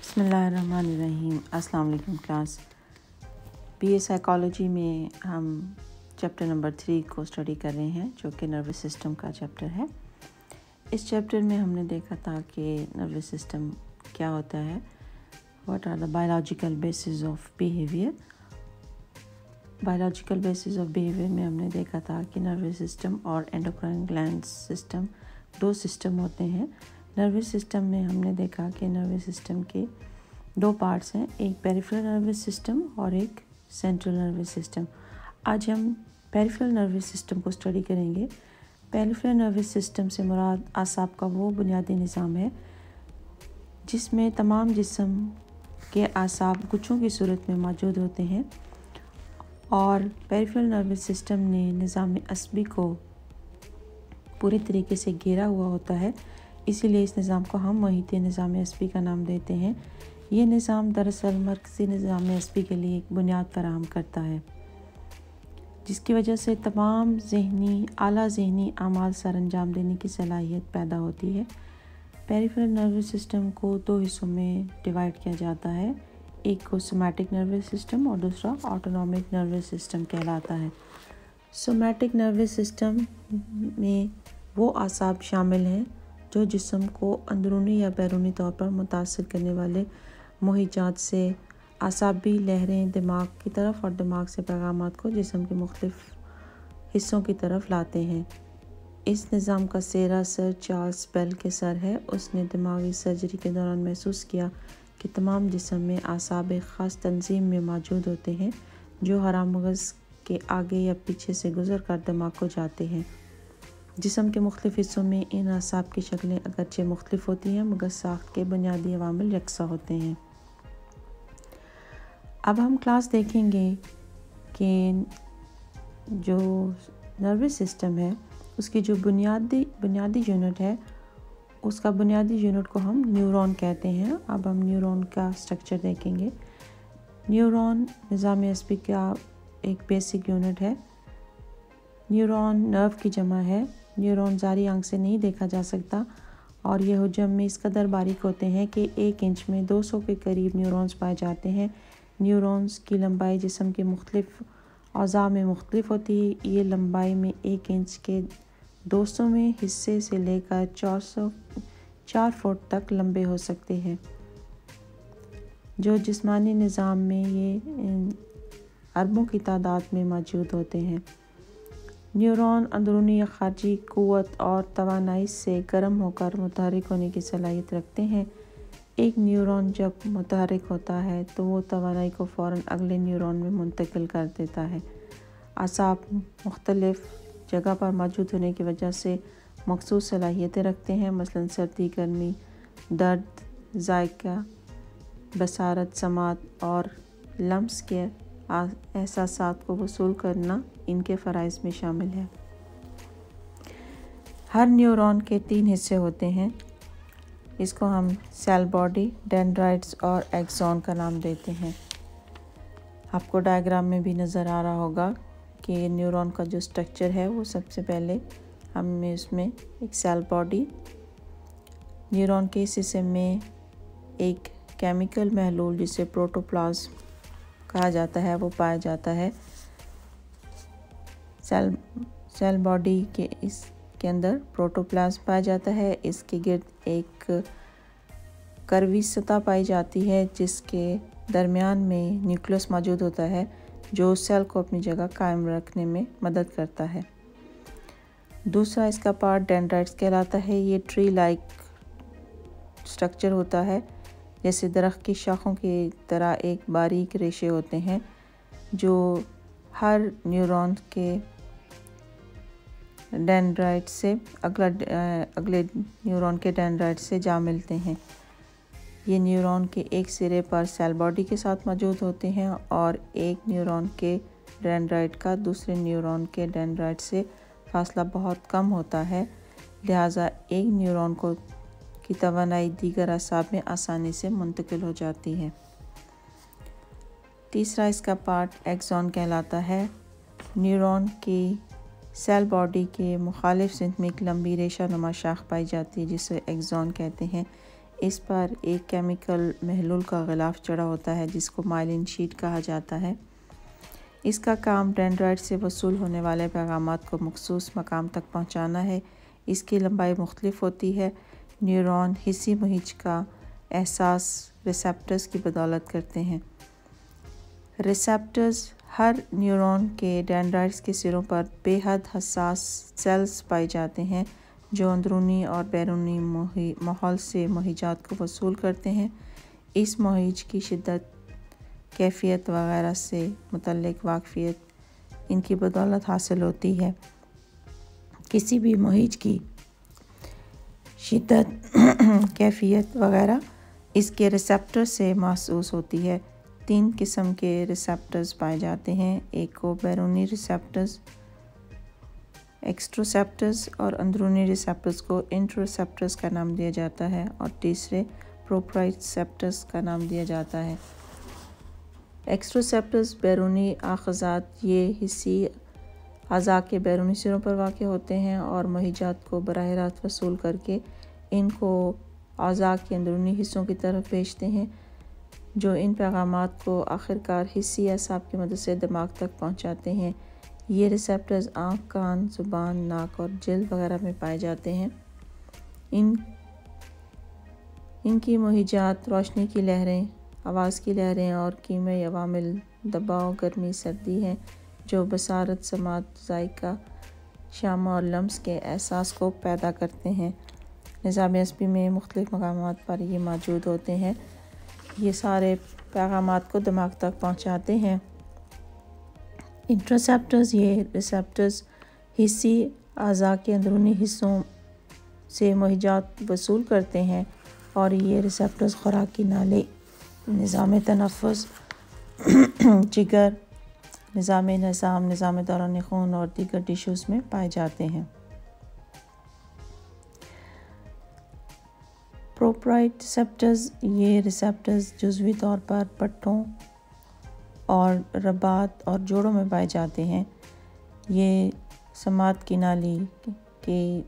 بسم اللہ الرحمن الرحیم۔ السلام علیکم کلاس۔ بی اے سائیکالوجی میں ہم چیپٹر نمبر 3 کو اسٹڈی کر رہے ہیں، جو کہ نروس سسٹم کا چیپٹر ہے۔ اس چیپٹر میں ہم نے دیکھا تھا کہ نروس سسٹم کیا ہوتا ہے، what are the biological bases of behaviour. Biological bases of behaviour میں ہم نے دیکھا تھا کہ نروس سسٹم اور اینڈوکرائن گلینڈ سسٹم دو سسٹم ہوتے ہیں۔ نروس سسٹم میں ہم نے دیکھا کہ نروس سسٹم کے دو پارٹس ہیں، ایک پیریفرل نروس سسٹم اور ایک سینٹرل نروس سسٹم۔ آج ہم پیریفرل نروس سسٹم کو اسٹڈی کریں گے۔ پیریفرل نروس سسٹم سے مراد اعصاب کا وہ بنیادی نظام ہے جس میں تمام جسم کے اعصاب گچھوں کی صورت میں موجود ہوتے ہیں، اور پیریفرل نروس سسٹم نے نظام عصبی کو پوری طریقے سے گھیرا ہوا ہوتا ہے، اسی لیے اس نظام کو ہم محیطی نظام عصبی کا نام دیتے ہیں۔ یہ نظام دراصل مرکزی نظام عصبی کے لیے ایک بنیاد فراہم کرتا ہے، جس کی وجہ سے تمام اعلیٰ ذہنی اعمال سر انجام دینے کی صلاحیت پیدا ہوتی ہے۔ پیریفرل نروس سسٹم کو دو حصوں میں ڈیوائڈ کیا جاتا ہے، ایک کو سومیٹک نروس سسٹم اور دوسرا آٹونومک نروس سسٹم کہلاتا ہے۔ سومیٹک نروس سسٹم میں وہ اعصاب شامل ہیں جو جسم کو اندرونی یا بیرونی طور پر متاثر کرنے والے محیطات سے اعصابی لہریں دماغ کی طرف اور دماغ سے پیغامات کو جسم کے مختلف حصوں کی طرف لاتے ہیں۔ اس نظام کا سیرا سر چارلس بیل کے سر ہے۔ اس نے دماغی سرجری کے دوران محسوس کیا کہ تمام جسم میں اعصاب ایک خاص تنظیم میں موجود ہوتے ہیں جو حرام مغز کے آگے یا پیچھے سے گزر کر دماغ کو جاتے ہیں۔ جسم کے مختلف حصوں میں ان اعصاب کی شکلیں اگرچہ مختلف ہوتی ہیں مگر ساخت کے بنیادی عوامل یکساں ہوتے ہیں۔ اب ہم کلاس دیکھیں گے کہ جو نروس سسٹم ہے اس کی جو بنیادی یونٹ ہے، اس کا بنیادی یونٹ کو ہم نیورون کہتے ہیں۔ اب ہم نیورون کا اسٹرکچر دیکھیں گے۔ نیورون نظام عصبی کا ایک بیسک یونٹ ہے۔ نیورون نرو کی جمع ہے۔ نیورون ظاہری آنکھ سے نہیں دیکھا جا سکتا، اور یہ حجم میں اس قدر باریک ہوتے ہیں کہ 1 انچ میں 200 کے قریب نیورونز پائے جاتے ہیں۔ نیورونز کی لمبائی جسم کے مختلف اعضاء میں مختلف ہوتی ہے۔ یہ لمبائی میں 1 انچ کے 200ویں حصے سے لے کر 4 فٹ تک لمبے ہو سکتے ہیں۔ جو جسمانی نظام میں یہ اربوں کی تعداد میں موجود ہوتے ہیں۔ نیورون اندرونی یا خارجی قوت اور توانائی سے گرم ہو کر متحرک ہونے کی صلاحیت رکھتے ہیں۔ ایک نیورون جب متحرک ہوتا ہے تو وہ توانائی کو فوراً اگلے نیورون میں منتقل کر دیتا ہے۔ اعصاب مختلف جگہ پر موجود ہونے کی وجہ سے مخصوص صلاحیتیں رکھتے ہیں، مثلاً سردی، گرمی، درد، ذائقہ، بصارت، سماعت اور لمس کے احساسات کو وصول کرنا ان کے فرائض میں شامل ہے۔ ہر نیورون کے 3 حصے ہوتے ہیں۔ اس کو ہم سیل باڈی، ڈینڈرائٹس اور ایکسون کا نام دیتے ہیں۔ آپ کو ڈائیگرام میں بھی نظر آ رہا ہوگا کہ نیورون کا جو اسٹرکچر ہے وہ سب سے پہلے اس میں ایک سیل باڈی، نیورون کے اس حصے میں ایک کیمیکل محلول جسے پروٹوپلازم کہا جاتا ہے وہ پایا جاتا ہے۔ سیل باڈی کے اندر پروٹوپلازم پایا جاتا ہے۔ اس کے گرد ایک کروی سطح پائی جاتی ہے جس کے درمیان میں نیوکلیس موجود ہوتا ہے جو سیل کو اپنی جگہ قائم رکھنے میں مدد کرتا ہے۔ دوسرا اس کا پارٹ ڈینڈرائٹس کہلاتا ہے۔ یہ ٹری لائک اسٹرکچر ہوتا ہے، جیسے درخت کی شاخوں کی طرح ایک باریک ریشے ہوتے ہیں جو ہر نیورون کے ڈینڈرائٹ سے اگلے نیورون کے ڈینڈرائٹ سے جا ملتے ہیں۔ یہ نیورون کے ایک سرے پر سیل باڈی کے ساتھ موجود ہوتے ہیں، اور ایک نیورون کے ڈینڈرائٹ کا دوسرے نیورون کے ڈینڈرائٹ سے فاصلہ بہت کم ہوتا ہے، لہٰذا ایک نیورون کی توانائی دیگر اعصاب میں آسانی سے منتقل ہو جاتی ہے۔ تیسرا اس کا پارٹ ایکسون کہلاتا ہے۔ نیورون کی سیل باڈی کے مخالف سمت میں ایک لمبی ریشہ نما شاخ پائی جاتی ہے جسے ایکسون کہتے ہیں۔ اس پر ایک کیمیکل محلول کا غلاف چڑھا ہوتا ہے جس کو مائلین شیٹ کہا جاتا ہے۔ اس کا کام ڈینڈرائٹ سے وصول ہونے والے پیغامات کو مخصوص مقام تک پہنچانا ہے۔ اس کی لمبائی مختلف ہوتی ہے۔ نیورون حسی مہیج کا احساس ریسیپٹرز کی بدولت کرتے ہیں۔ ریسیپٹرز ہر نیورون کے ڈینڈرائٹس کے سروں پر بے حد حساس سیلز پائے جاتے ہیں جو اندرونی اور بیرونی ماحول سے مہیجات کو وصول کرتے ہیں۔ اس مہیج کی شدت، کیفیت وغیرہ سے متعلق واقفیت ان کی بدولت حاصل ہوتی ہے۔ کسی بھی مہیج کی شدت، کیفیت وغیرہ اس کے ریسیپٹر سے محسوس ہوتی ہے۔ 3 قسم کے ریسیپٹرز پائے جاتے ہیں۔ ایک کو بیرونی ریسیپٹرز، ایکسٹروسیپٹرز، اور اندرونی ریسیپٹرز کو انٹروسیپٹرز کا نام دیا جاتا ہے، اور تیسرے پروپرائیوسیپٹرز کا نام دیا جاتا ہے۔ ایکسٹروسیپٹرز بیرونی آخذات، یہ حسی اعضاء کے بیرونی سروں پر واقع ہوتے ہیں اور مہیجات کو براہ راست وصول کر کے ان کو اعضاء کے اندرونی حصوں کی طرف بھیجتے ہیں، جو ان پیغامات کو آخرکار حسی اعصاب کی مدد سے دماغ تک پہنچاتے ہیں۔ یہ ریسیپٹرز آنکھ، کان، زبان، ناک اور جلد وغیرہ میں پائے جاتے ہیں۔ ان کی مہیجات روشنی کی لہریں، آواز کی لہریں اور کیمیائی عوامل، دباؤ، گرمی، سردی ہیں جو بصارت، سماعت، ذائقہ، شامہ اور لمس کے احساس کو پیدا کرتے ہیں۔ نظام عصبی میں مختلف مقامات پر یہ موجود ہوتے ہیں۔ یہ سارے پیغامات کو دماغ تک پہنچاتے ہیں۔ انٹروسیپٹرز، یہ ریسیپٹرز حسی اعضاء کے اندرونی حصوں سے مہیجات وصول کرتے ہیں، اور یہ ریسیپٹرز خوراک کی نالی، نظام تنفس، جگر، نظام دوران خون اور دیگر ٹیشوز میں پائے جاتے ہیں۔ پروپرائیوسیپٹرز، یہ ریسیپٹرز جزوی طور پر پٹھوں اور رباط اور جوڑوں میں پائے جاتے ہیں۔ یہ سماعت کی نالی کے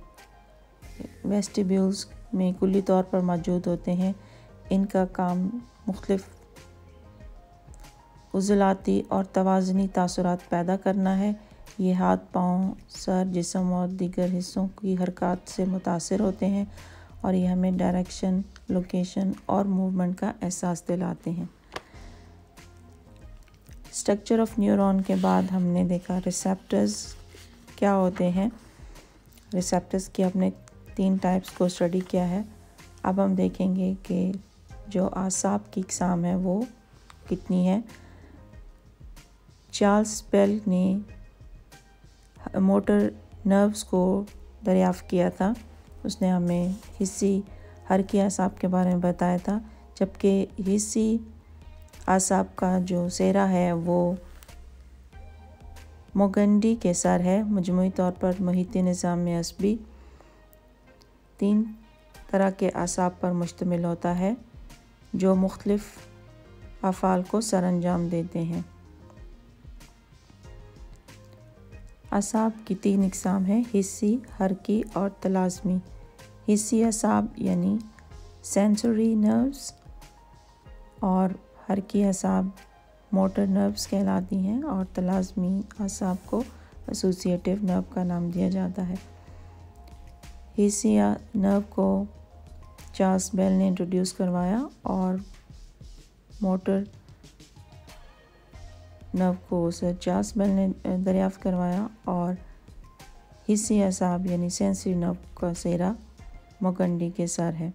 ویسٹیبیولز میں کلی طور پر موجود ہوتے ہیں۔ ان کا کام مختلف عضلاتی اور توازنی تاثرات پیدا کرنا ہے۔ یہ ہاتھ، پاؤں، سر، جسم اور دیگر حصوں کی حرکات سے متاثر ہوتے ہیں، اور یہ ہمیں ڈائریکشن، لوکیشن اور موومنٹ کا احساس دلاتے ہیں۔ اسٹرکچر آف نیورون کے بعد ہم نے دیکھا ریسیپٹرز کیا ہوتے ہیں۔ ریسیپٹرز کی ہم نے 3 ٹائپس کو اسٹڈی کیا ہے۔ اب ہم دیکھیں گے کہ جو اعصاب کی اقسام ہے وہ کتنی ہے۔ چارلس بیل نے موٹر نروز کو دریافت کیا تھا۔ اس نے ہمیں حسی حرکی اعصاب کے بارے میں بتایا تھا، جبکہ حسی اعصاب کا جو سہرا ہے وہ موگنڈی کے سر ہے۔ مجموعی طور پر محیطی نظام عصبی 3 طرح کے اعصاب پر مشتمل ہوتا ہے جو مختلف افعال کو سر انجام دیتے ہیں۔ اعصاب کی 3 اقسام ہیں: حسی، حرکی اور تلازمی۔ حسی اعصاب یعنی سینسوری نروز اور حرکی اعصاب موٹر نروز کہلاتی ہیں، اور تلازمی اعصاب کو ایسوسیٹیو نرو کا نام دیا جاتا ہے۔ حسی نرو کو چارلس بیل نے انٹروڈیوس کروایا، اور موٹر نرو کو سر چارلس بیل نے دریافت کروایا، اور حسی اعصاب یعنی سینسری نرو کا سہرا موگنڈی کے سر ہے۔